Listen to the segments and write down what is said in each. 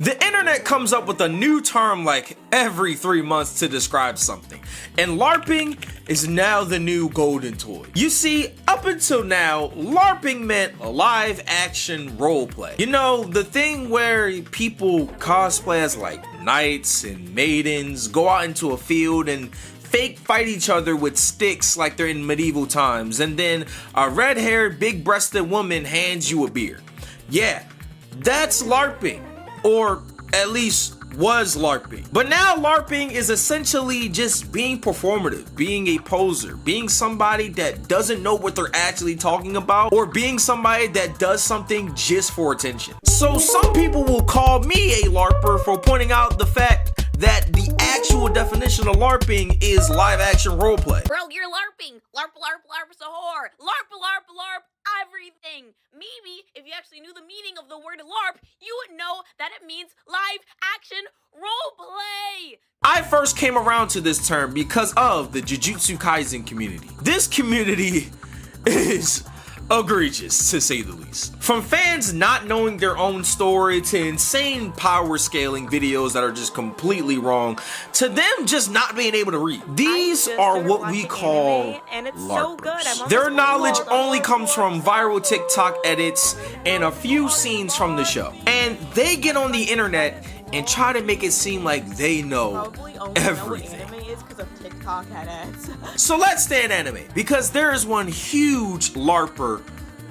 The internet comes up with a new term like every 3 months to describe something, and LARPing is now the new golden toy. You see, up until now, LARPing meant live action roleplay. You know, the thing where people cosplay as like knights and maidens, go out into a field and fake fight each other with sticks like they're in medieval times, and then a red-haired, big-breasted woman hands you a beer. Yeah, that's LARPing. Or at least was LARPing. But now LARPing is essentially just being performative, being a poser, being somebody that doesn't know what they're actually talking about, or being somebody that does something just for attention. So some people will call me a LARPer for pointing out the fact that the actual definition of LARPing is live action roleplay. Bro, you're LARPing. LARP, LARP, LARP is a whore. LARP, LARP, LARP, everything. Maybe if you actually knew the meaning of the word LARP, you would know that it means live action roleplay. I first came around to this term because of the Jujutsu Kaisen community. This community is egregious, to say the least. From fans not knowing their own story, to insane power scaling videos that are just completely wrong, to them just not being able to read. These are what we call LARPers. Their knowledge only comes from viral TikTok edits and a few scenes from the show. And they get on the internet and try to make it seem like they know everything. So let's stay in anime, because there is one huge LARPer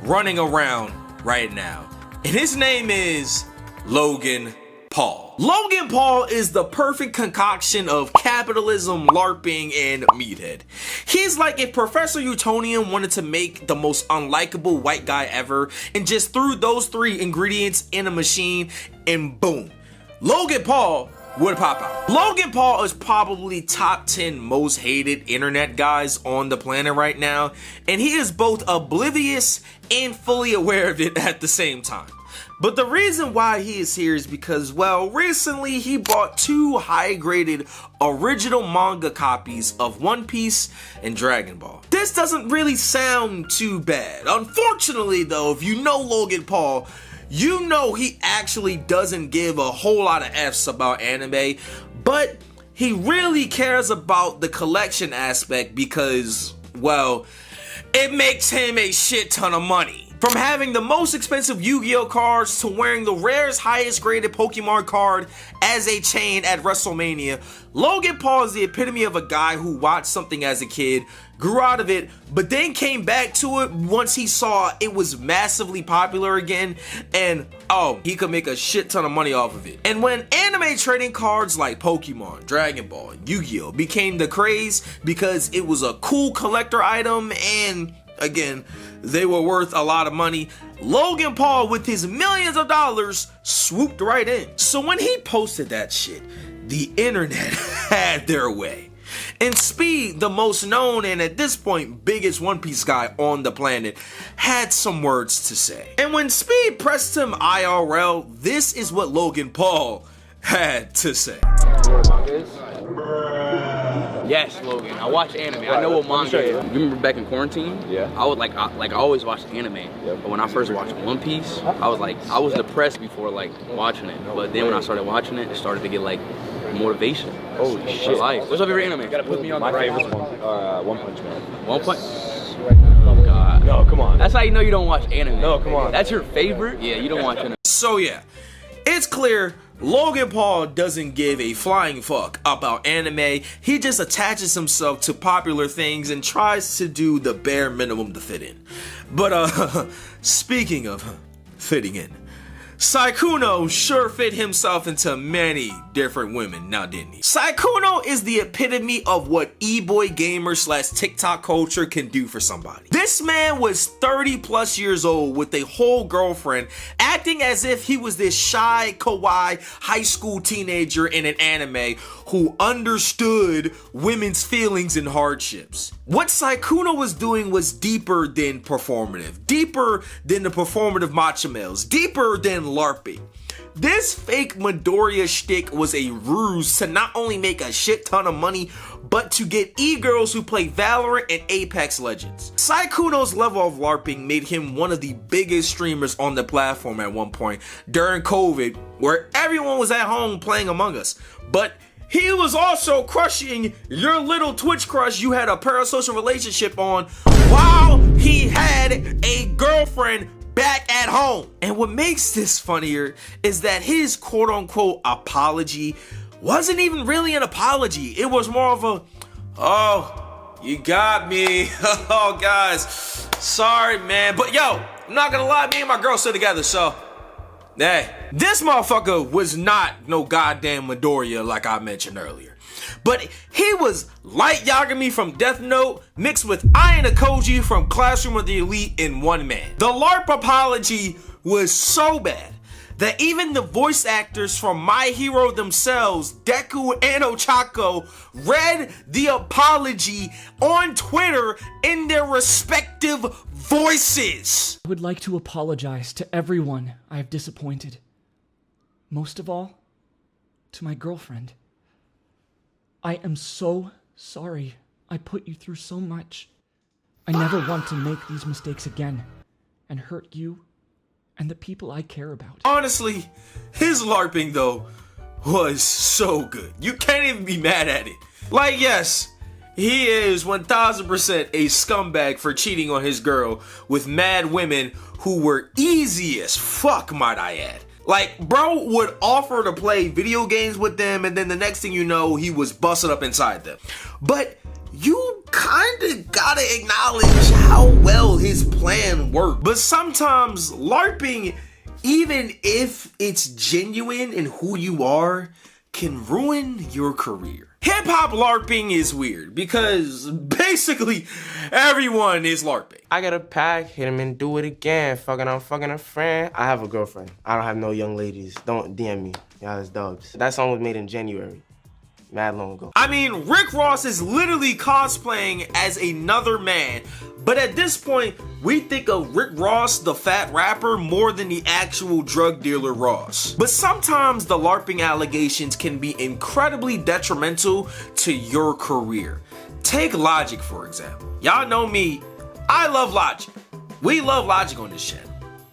running around right now, and his name is Logan Paul. Logan Paul is the perfect concoction of capitalism, LARPing, and meathead. He's like if Professor Utonium wanted to make the most unlikable white guy ever and just threw those 3 ingredients in a machine and boom, Logan Paul would pop out. Logan Paul is probably top 10 most hated internet guys on the planet right now, and he is both oblivious and fully aware of it at the same time. But the reason why he is here is because, well, recently he bought 2 high-graded original manga copies of One Piece and Dragon Ball. This doesn't really sound too bad. Unfortunately though, if you know Logan Paul, you know he actually doesn't give a whole lot of F's about anime, but he really cares about the collection aspect because, well, it makes him a shit ton of money. From having the most expensive Yu-Gi-Oh cards to wearing the rarest, highest graded Pokemon card as a chain at WrestleMania, Logan Paul is the epitome of a guy who watched something as a kid, grew out of it, but then came back to it once he saw it was massively popular again, and oh, he could make a shit ton of money off of it. And when anime trading cards like Pokemon, Dragon Ball, and Yu-Gi-Oh became the craze because it was a cool collector item and again, they were worth a lot of money, Logan Paul with his millions of dollars swooped right in. So when he posted that shit, the internet had their way. And Speed, the most known and at this point biggest One Piece guy on the planet, had some words to say. And when Speed pressed him IRL, this is what Logan Paul had to say. Yes, Logan. I watch anime. I know what manga is. You remember back in quarantine? Yeah. I would I always watched anime. Yep. But when I first watched One Piece, I was depressed before watching it. But then when I started watching it, it started to get motivation. Holy shit! Life. What's your favorite anime? You gotta put me on my favorite one. One Punch Man. One Punch. Oh God. No, come on. That's how you know you don't watch anime. No, come on. That's your favorite? Yeah, you don't watch anime. So yeah, it's clear Logan Paul doesn't give a flying fuck about anime. He just attaches himself to popular things and tries to do the bare minimum to fit in. But speaking of fitting in, Sykkuno sure fit himself into many different women, now didn't he? Sykkuno is the epitome of what e-boy gamer / TikTok culture can do for somebody. This man was 30 plus years old with a whole girlfriend, acting as if he was this shy, kawaii, high school teenager in an anime who understood women's feelings and hardships. What Sykkuno was doing was deeper than performative, deeper than the performative macho males, deeper than LARPing. This fake Midoriya shtick was a ruse to not only make a shit ton of money, but to get e-girls who play Valorant and Apex Legends. Sykkuno's level of LARPing made him one of the biggest streamers on the platform at one point during COVID, where everyone was at home playing Among Us. But he was also crushing your little Twitch crush you had a parasocial relationship on while he had a girlfriend back at home. And what makes this funnier is that his quote-unquote apology wasn't even really an apology. It was more of a, oh, you got me. Oh, guys, sorry, man. But yo, I'm not gonna lie, me and my girl still together, so hey, this motherfucker was not no goddamn Midoriya like I mentioned earlier. But he was Light Yagami from Death Note mixed with Ayano Koji from Classroom of the Elite in one man. The LARP apology was so bad that even the voice actors from My Hero themselves, Deku and Ochako, read the apology on Twitter in their respective voices. I would like to apologize to everyone I have disappointed. Most of all, to my girlfriend. I am so sorry I put you through so much. I never want to make these mistakes again and hurt you and the people I care about. Honestly, his LARPing though was so good. You can't even be mad at it. Like, yes, he is 1000% a scumbag for cheating on his girl with mad women who were easy as fuck, might I add. Like, bro would offer to play video games with them, and then the next thing you know, he was busted up inside them. But you kinda gotta acknowledge how well his plan worked. But sometimes LARPing, even if it's genuine in who you are, can ruin your career. Hip-hop LARPing is weird because basically everyone is LARPing. I got a pack, hit him and do it again. I'm fucking a friend. I have a girlfriend. I don't have no young ladies. Don't DM me. Y'all is dubs. That song was made in January. Mad long ago. I mean, Rick Ross is literally cosplaying as another man, but at this point, we think of Rick Ross, the fat rapper, more than the actual drug dealer Ross. But sometimes the LARPing allegations can be incredibly detrimental to your career. Take Logic, for example. Y'all know me, I love Logic. We love Logic on this channel,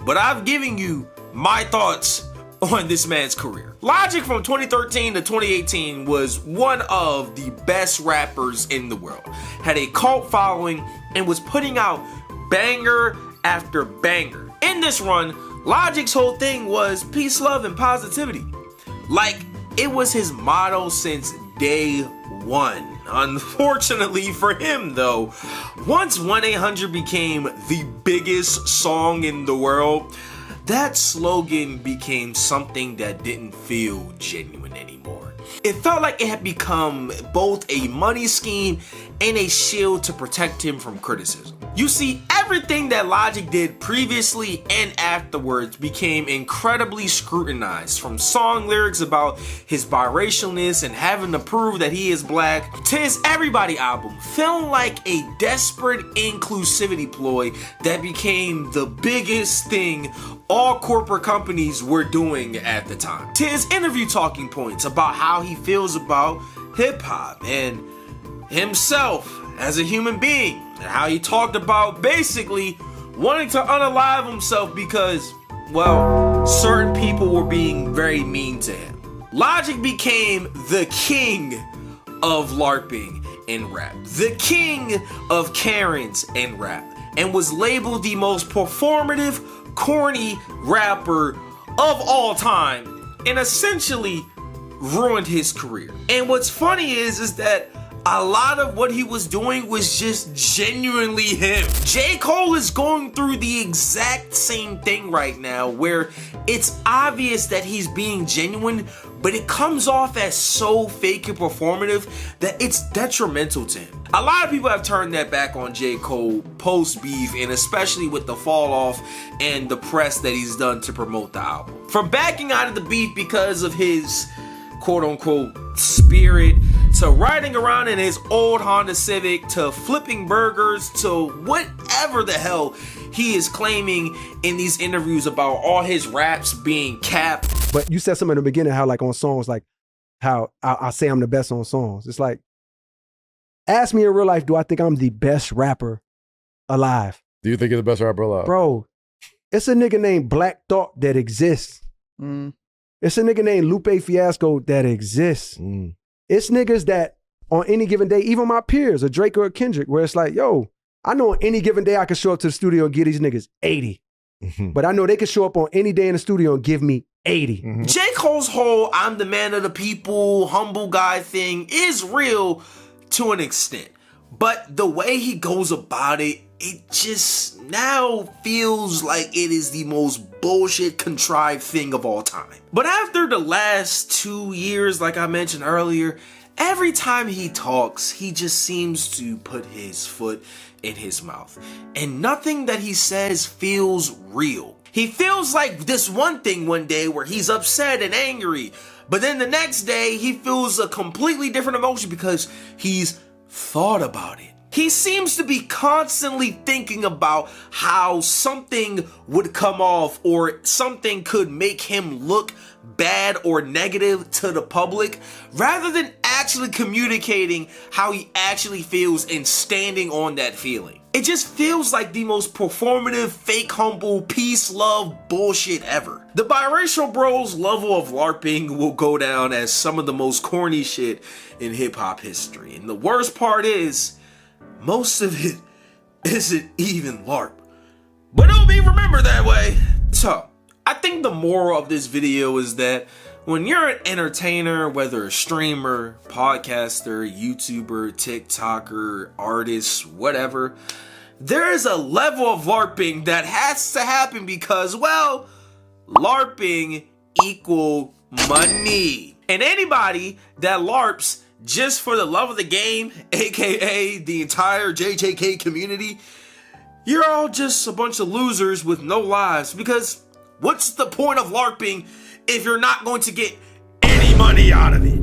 but I've given you my thoughts on this man's career. Logic from 2013 to 2018 was one of the best rappers in the world, had a cult following, and was putting out banger after banger. In this run, Logic's whole thing was peace, love, and positivity. Like, it was his motto since day one. Unfortunately for him though, once 1-800 became the biggest song in the world, that slogan became something that didn't feel genuine anymore. It felt like it had become both a money scheme and a shield to protect him from criticism. You see, everything that Logic did previously and afterwards became incredibly scrutinized, from song lyrics about his biracialness and having to prove that he is black, to his Everybody album, feeling like a desperate inclusivity ploy that became the biggest thing all corporate companies were doing at the time, to his interview talking points about how he feels about hip-hop and himself as a human being, and how he talked about basically wanting to unalive himself because, well, certain people were being very mean to him. Logic became the king of LARPing in rap, the king of Karens in rap, and was labeled the most performative, corny rapper of all time, and essentially ruined his career. And what's funny is that a lot of what he was doing was just genuinely him. J. Cole is going through the exact same thing right now, where it's obvious that he's being genuine, but it comes off as so fake and performative that it's detrimental to him. A lot of people have turned that back on J. Cole post-beef, and especially with the fall off and the press that he's done to promote the album. From backing out of the beef because of his quote-unquote spirit, to riding around in his old Honda Civic, to flipping burgers, to whatever the hell he is claiming in these interviews about all his raps being cap. But you said something in the beginning, how like on songs, like how I say I'm the best on songs. It's like, Ask me in real life, do I think I'm the best rapper alive? Do you think you're the best rapper alive? Bro, it's a nigga named Black Thought that exists. It's a nigga named Lupe Fiasco that exists. It's niggas that on any given day, even my peers, a Drake or a Kendrick, where it's like, yo, I know on any given day I can show up to the studio and give these niggas 80. But I know they can show up on any day in the studio and give me 80. J. Cole's whole I'm the man of the people, humble guy thing is real to an extent. But the way he goes about it, it just now feels like it is the most bullshit contrived thing of all time. But after the last 2 years, like I mentioned earlier, every time he talks, he just seems to put his foot in his mouth. And nothing that he says feels real. He feels like this one thing one day where he's upset and angry, but then the next day he feels a completely different emotion because he's thought about it. He seems to be constantly thinking about how something would come off or something could make him look bad or negative to the public, rather than actually communicating how he actually feels and standing on that feeling. It just feels like the most performative, fake, humble, peace, love bullshit ever. The biracial bros level of LARPing will go down as some of the most corny shit in hip-hop history. And the worst part is, most of it isn't even LARP. But it'll be remembered that way. So, I think the moral of this video is that when you're an entertainer, whether a streamer, podcaster, YouTuber, TikToker, artist, whatever, there is a level of LARPing that has to happen because, well, LARPing equal money. And anybody that LARPs just for the love of the game, aka the entire JJK community, you're all just a bunch of losers with no lives, because what's the point of LARPing if you're not going to get any money out of it?